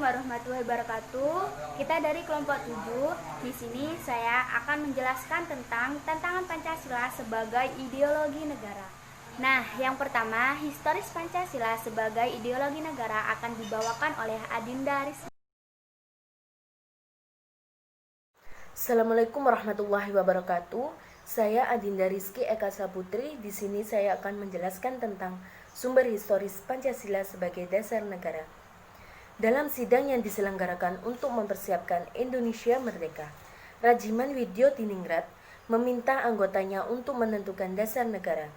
warahmatullahi wabarakatuh. Kita dari kelompok 7. Di sini saya akan menjelaskan tentang tantangan Pancasila sebagai ideologi negara. Nah, yang pertama, historis Pancasila sebagai ideologi negara akan dibawakan oleh Adinda Rizky. Assalamualaikum warahmatullahi wabarakatuh. Saya Adinda Rizky Eka Saputri. Di sini saya akan menjelaskan tentang sumber historis Pancasila sebagai dasar negara. Dalam sidang yang diselenggarakan untuk mempersiapkan Indonesia Merdeka, Rajiman Widyo Diningrat meminta anggotanya untuk menentukan dasar negara.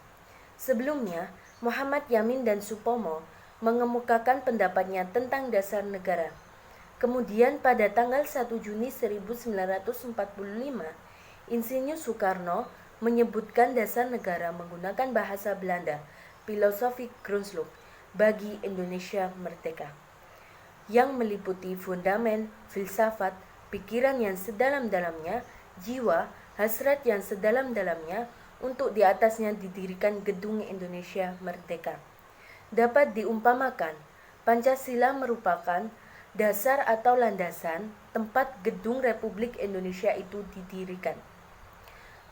Sebelumnya, Muhammad Yamin dan Supomo mengemukakan pendapatnya tentang dasar negara. Kemudian pada tanggal 1 Juni 1945, Insinyur Soekarno menyebutkan dasar negara menggunakan bahasa Belanda, filosofi Grondslag, bagi Indonesia Merdeka, yang meliputi fundamen, filsafat, pikiran yang sedalam-dalamnya, jiwa, hasrat yang sedalam-dalamnya, untuk di atasnya didirikan gedung Indonesia Merdeka. Dapat diumpamakan, Pancasila merupakan dasar atau landasan tempat gedung Republik Indonesia itu didirikan.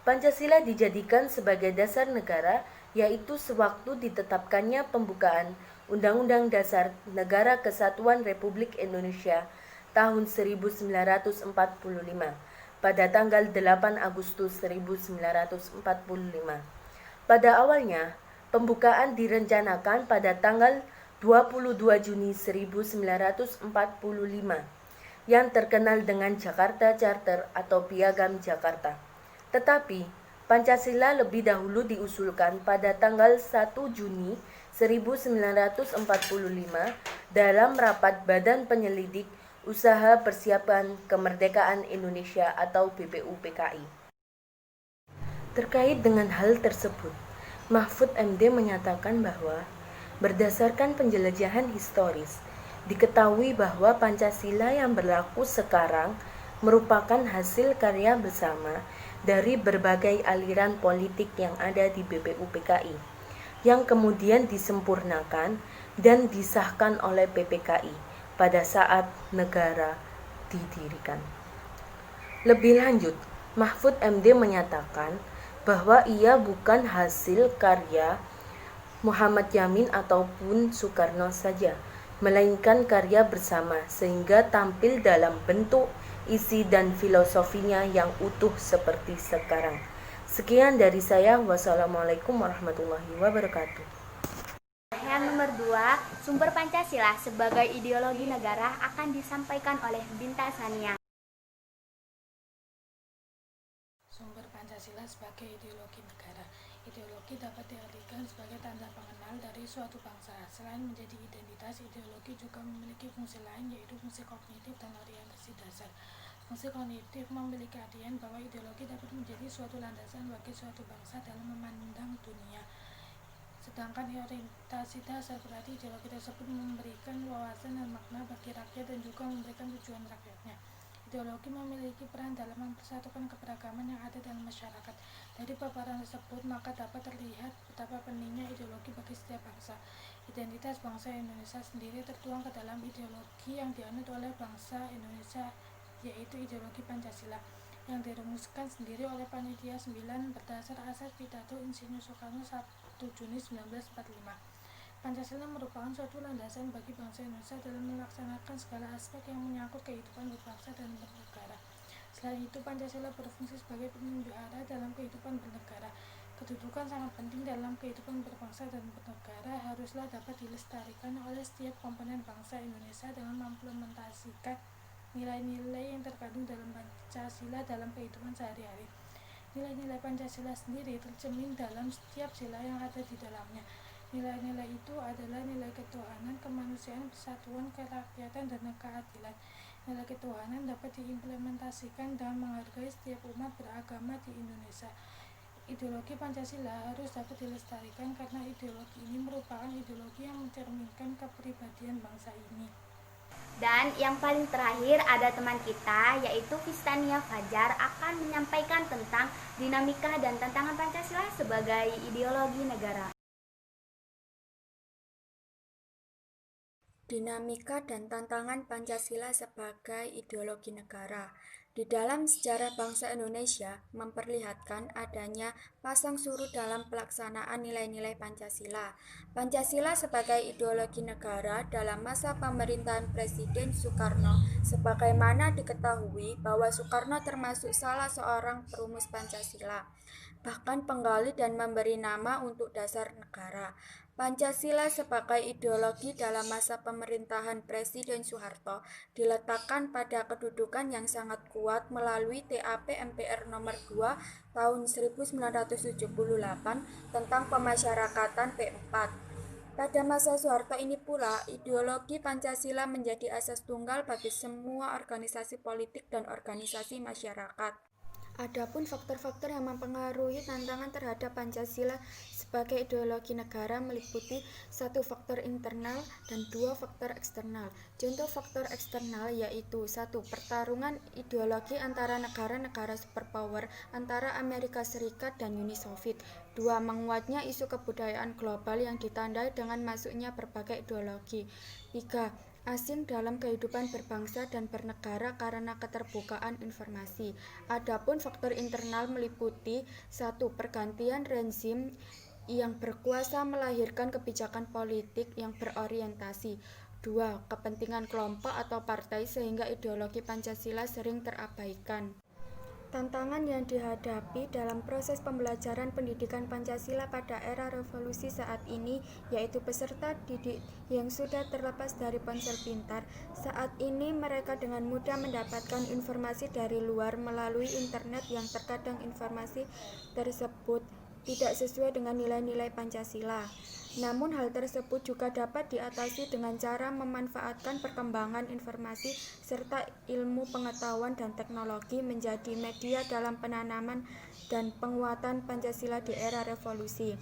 Pancasila dijadikan sebagai dasar negara, yaitu sewaktu ditetapkannya pembukaan Undang-Undang Dasar Negara Kesatuan Republik Indonesia tahun 1945 pada tanggal 8 Agustus 1945. Pada awalnya, pembukaan direncanakan pada tanggal 22 Juni 1945 yang terkenal dengan Jakarta Charter atau Piagam Jakarta. Tetapi, Pancasila lebih dahulu diusulkan pada tanggal 1 Juni 1945 dalam rapat Badan Penyelidik Usaha Persiapan Kemerdekaan Indonesia atau BPUPKI. Terkait dengan hal tersebut, Mahfud MD menyatakan bahwa berdasarkan penjelajahan historis, diketahui bahwa Pancasila yang berlaku sekarang merupakan hasil karya bersama dari berbagai aliran politik yang ada di BPUPKI, yang kemudian disempurnakan dan disahkan oleh PPKI pada saat negara didirikan. Lebih lanjut, Mahfud MD menyatakan bahwa ia bukan hasil karya Muhammad Yamin ataupun Soekarno saja, melainkan karya bersama sehingga tampil dalam bentuk, isi dan filosofinya yang utuh seperti sekarang. Sekian dari saya. Wassalamualaikum warahmatullahi wabarakatuh. Yang nomor 2, sumber Pancasila sebagai ideologi negara akan disampaikan oleh Binta Sania. Sumber Pancasila sebagai ideologi negara. Ideologi dapat diartikan sebagai tanda pengenal dari suatu bangsa. Selain menjadi identitas, ideologi juga memiliki fungsi lain, yaitu fungsi kognitif dan orientasi dasar. Fungsi kognitif memiliki artian bahwa ideologi dapat menjadi suatu landasan bagi suatu bangsa dalam memandang dunia. Sedangkan orientasi dasar berarti ideologi tersebut memberikan wawasan dan makna bagi rakyat dan juga memberikan tujuan rakyatnya. Ideologi memiliki peran dalam mempersatukan keberagaman yang ada dalam masyarakat. Dari paparan tersebut, maka dapat terlihat betapa pentingnya ideologi bagi setiap bangsa. Identitas bangsa Indonesia sendiri tertuang ke dalam ideologi yang dianut oleh bangsa Indonesia, yaitu ideologi Pancasila, yang dirumuskan sendiri oleh Panitia 9 berdasar asas pidato Insinyur Soekarno 1 Juni 1945. Pancasila merupakan suatu landasan bagi bangsa Indonesia dalam melaksanakan segala aspek yang menyangkut kehidupan berbangsa dan bernegara. Selain itu, Pancasila berfungsi sebagai penunjuk arah dalam kehidupan bernegara. Kedudukan sangat penting dalam kehidupan berbangsa dan bernegara haruslah dapat dilestarikan oleh setiap komponen bangsa Indonesia dengan mengimplementasikan nilai-nilai yang terkandung dalam Pancasila dalam kehidupan sehari-hari. Nilai-nilai Pancasila sendiri tercermin dalam setiap sila yang ada di dalamnya. Nilai-nilai itu adalah nilai ketuhanan, kemanusiaan, persatuan, kerakyatan, dan keadilan. Nilai ketuhanan dapat diimplementasikan dan menghargai setiap umat beragama di Indonesia. Ideologi Pancasila harus dapat dilestarikan karena ideologi ini merupakan ideologi yang mencerminkan kepribadian bangsa ini. Dan yang paling terakhir ada teman kita yaitu Vistania Fajar akan menyampaikan tentang dinamika dan tantangan Pancasila sebagai ideologi negara. Dinamika dan tantangan Pancasila sebagai ideologi negara. Di dalam sejarah bangsa Indonesia memperlihatkan adanya pasang surut dalam pelaksanaan nilai-nilai Pancasila. Pancasila sebagai ideologi negara dalam masa pemerintahan Presiden Soekarno, sebagaimana diketahui bahwa Soekarno termasuk salah seorang perumus Pancasila, bahkan penggali dan memberi nama untuk dasar negara. Pancasila sebagai ideologi dalam masa pemerintahan Presiden Soeharto diletakkan pada kedudukan yang sangat kuat melalui TAP MPR nomor 2 tahun 1978 tentang pemasyarakatan P4. Pada masa Soeharto ini pula, ideologi Pancasila menjadi asas tunggal bagi semua organisasi politik dan organisasi masyarakat. Adapun faktor-faktor yang mempengaruhi tantangan terhadap Pancasila sebagai ideologi negara meliputi 1 faktor internal dan 2 faktor eksternal. Contoh faktor eksternal yaitu 1. Pertarungan ideologi antara negara-negara superpower antara Amerika Serikat dan Uni Soviet. 2. Menguatnya isu kebudayaan global yang ditandai dengan masuknya berbagai ideologi. 3. Asing dalam kehidupan berbangsa dan bernegara karena keterbukaan informasi. Adapun faktor internal meliputi 1. Pergantian rezim yang berkuasa melahirkan kebijakan politik yang berorientasi. 2. Kepentingan kelompok atau partai sehingga ideologi Pancasila sering terabaikan. Tantangan yang dihadapi dalam proses pembelajaran pendidikan Pancasila pada era revolusi saat ini yaitu peserta didik yang sudah terlepas dari ponsel pintar. Saat ini mereka dengan mudah mendapatkan informasi dari luar melalui internet yang terkadang informasi tersebut tidak sesuai dengan nilai-nilai Pancasila. Namun hal tersebut juga dapat diatasi dengan cara memanfaatkan perkembangan informasi serta ilmu pengetahuan dan teknologi menjadi media dalam penanaman dan penguatan Pancasila di era revolusi.